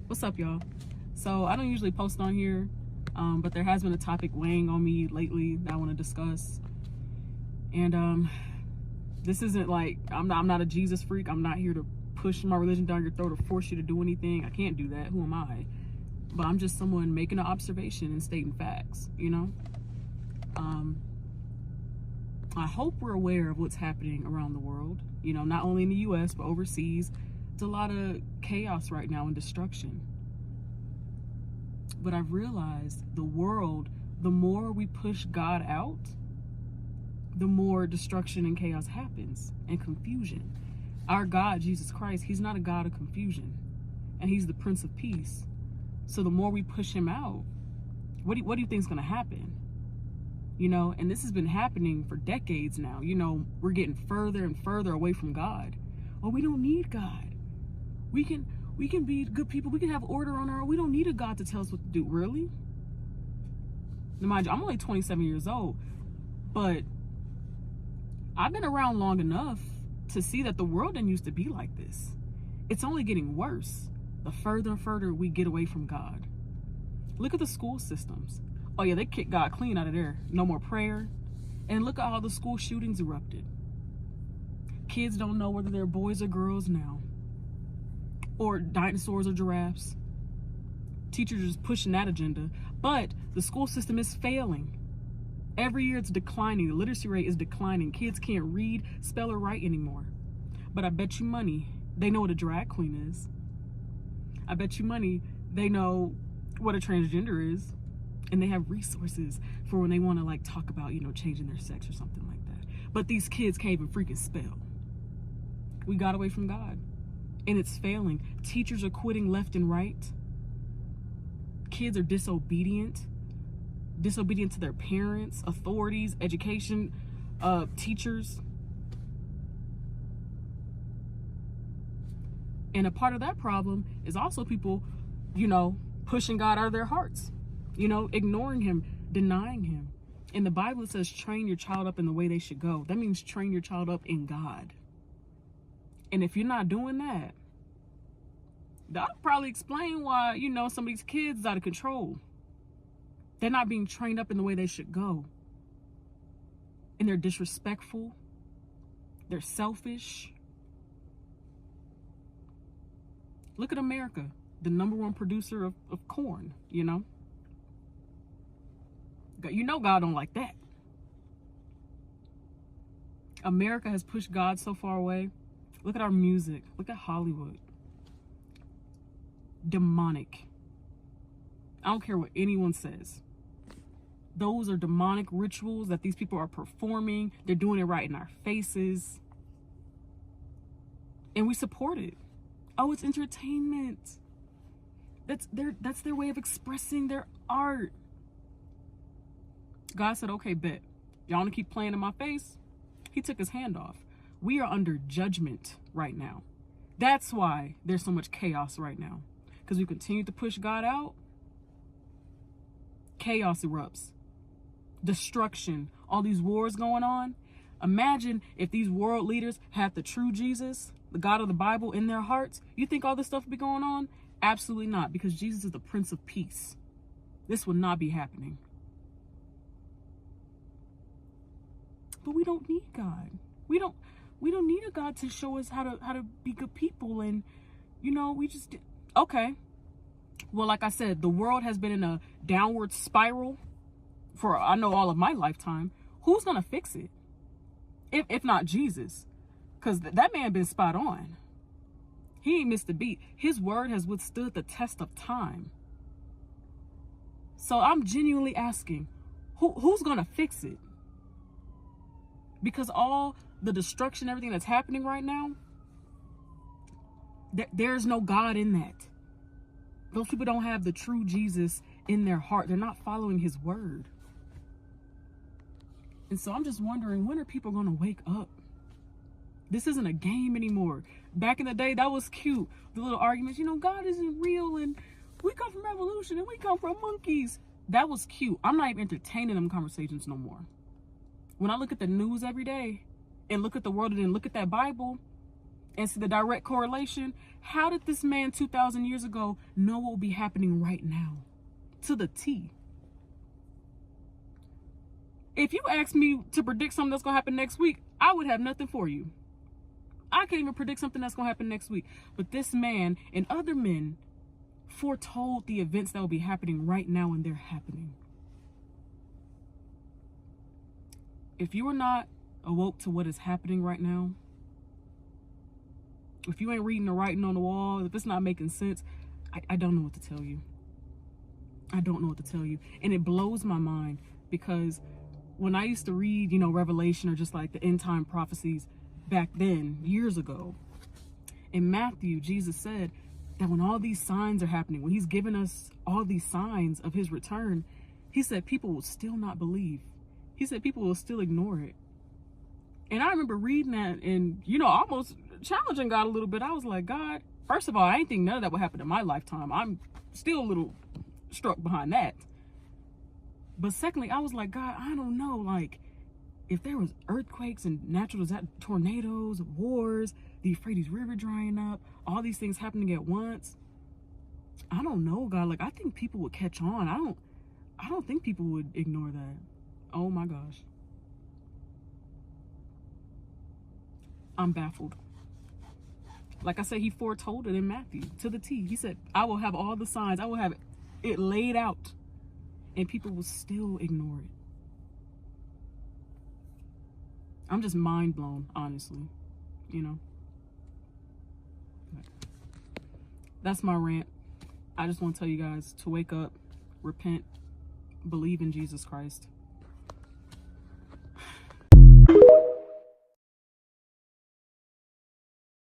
What's up, y'all? So I don't usually post on here, but there has been a topic weighing on me lately that I want to discuss. And this isn't like I'm not a Jesus freak. I'm not here to push my religion down your throat or force you to do anything. I can't do that. Who am I? But I'm just someone making an observation and stating facts. I hope we're aware of what's happening around the world. Not only in the U.S. but overseas. It's a lot of chaos right now and destruction. But I've realized the world, the more we push God out, the more destruction and chaos happens and confusion. Our God, Jesus Christ, he's not a God of confusion, and he's the Prince of Peace. So the more we push him out, what do you think is going to happen? And this has been happening for decades now. We're getting further and further away from God. Oh, we don't need God. We can be good people. We can have order on our own. We don't need a God to tell us what to do. Really? Now, mind you, I'm only 27 years old, but I've been around long enough to see that the world didn't used to be like this. It's only getting worse the further and further we get away from God. Look at the school systems. Oh yeah, they kicked God clean out of there. No more prayer. And look at how the school shootings erupted. Kids don't know whether they're boys or girls now, or dinosaurs or giraffes. Teachers are just pushing that agenda. But the school system is failing. Every year it's declining. The literacy rate is declining. Kids can't read, spell, or write anymore. But I bet you money they know what a drag queen is. I bet you money they know what a transgender is. And they have resources for when they want to talk about, changing their sex or something like that. But these kids can't even freaking spell. We got away from God. And it's failing. Teachers are quitting left and right. Kids are disobedient to their parents, authorities, education, teachers. And a part of that problem is also people, pushing God out of their hearts, ignoring him, denying him. In the Bible, it says, train your child up in the way they should go. That means train your child up in God. And if you're not doing that, that'll probably explain why, some of these kids is out of control. They're not being trained up in the way they should go. And they're disrespectful. They're selfish. Look at America, the #1 producer of corn, God don't like that. America has pushed God so far away. Look at our music. Look at Hollywood. Demonic. I don't care what anyone says. Those are demonic rituals that these people are performing. They're doing it right in our faces. And we support it. Oh, it's entertainment. That's their way of expressing their art. God said, okay, bet. Y'all want to keep playing in my face? He took his hand off. We are under judgment right now. That's why there's so much chaos right now. Because we continue to push God out. Chaos erupts. Destruction. All these wars going on. Imagine if these world leaders had the true Jesus, the God of the Bible, in their hearts. You think all this stuff would be going on? Absolutely not. Because Jesus is the Prince of Peace. This would not be happening. But we don't need God. We don't need a God to show us how to be good people. And we just, okay. Well, like I said, the world has been in a downward spiral for, I know, all of my lifetime. Who's gonna fix it? If not Jesus. Because that man been spot on. He ain't missed a beat. His word has withstood the test of time. So I'm genuinely asking, who's gonna fix it? Because all the destruction, everything that's happening right now, there's no God in that. Those people don't have the true Jesus in their heart. They're not following his word. And so I'm just wondering, when are people going to wake up? This isn't a game anymore. Back in the day, that was cute. The little arguments, God isn't real, and we come from evolution, and we come from monkeys. That was cute. I'm not even entertaining them conversations no more. When I look at the news every day and look at the world and then look at that Bible, And see the direct correlation. How did this man 2,000 years ago know what will be happening right now? To the T. If you asked me to predict something that's going to happen next week, I would have nothing for you. I can't even predict something that's going to happen next week. But this man and other men foretold the events that will be happening right now, and they're happening. If you are not awoke to what is happening right now, if you ain't reading the writing on the wall, if it's not making sense, I don't know what to tell you. I don't know what to tell you. And it blows my mind, because when I used to read, Revelation, or just like the end time prophecies back then, years ago, in Matthew, Jesus said that when all these signs are happening, when he's given us all these signs of his return, he said people will still not believe. He said people will still ignore it. And I remember reading that and, almost challenging God a little bit. I was like, God, first of all, I didn't think none of that would happen in my lifetime. I'm still a little struck behind that. But secondly, I was like, God, I don't know, like, if there was earthquakes and natural disasters, tornadoes, wars, the Euphrates River drying up, all these things happening at once, I don't know, God. Like, I think people would catch on. I don't think people would ignore that. Oh my gosh. I'm baffled. Like I said, he foretold it in Matthew to the T. He said, I will have all the signs. I will have it laid out. And people will still ignore it. I'm just mind blown, honestly. That's my rant. I just want to tell you guys to wake up, repent, believe in Jesus Christ.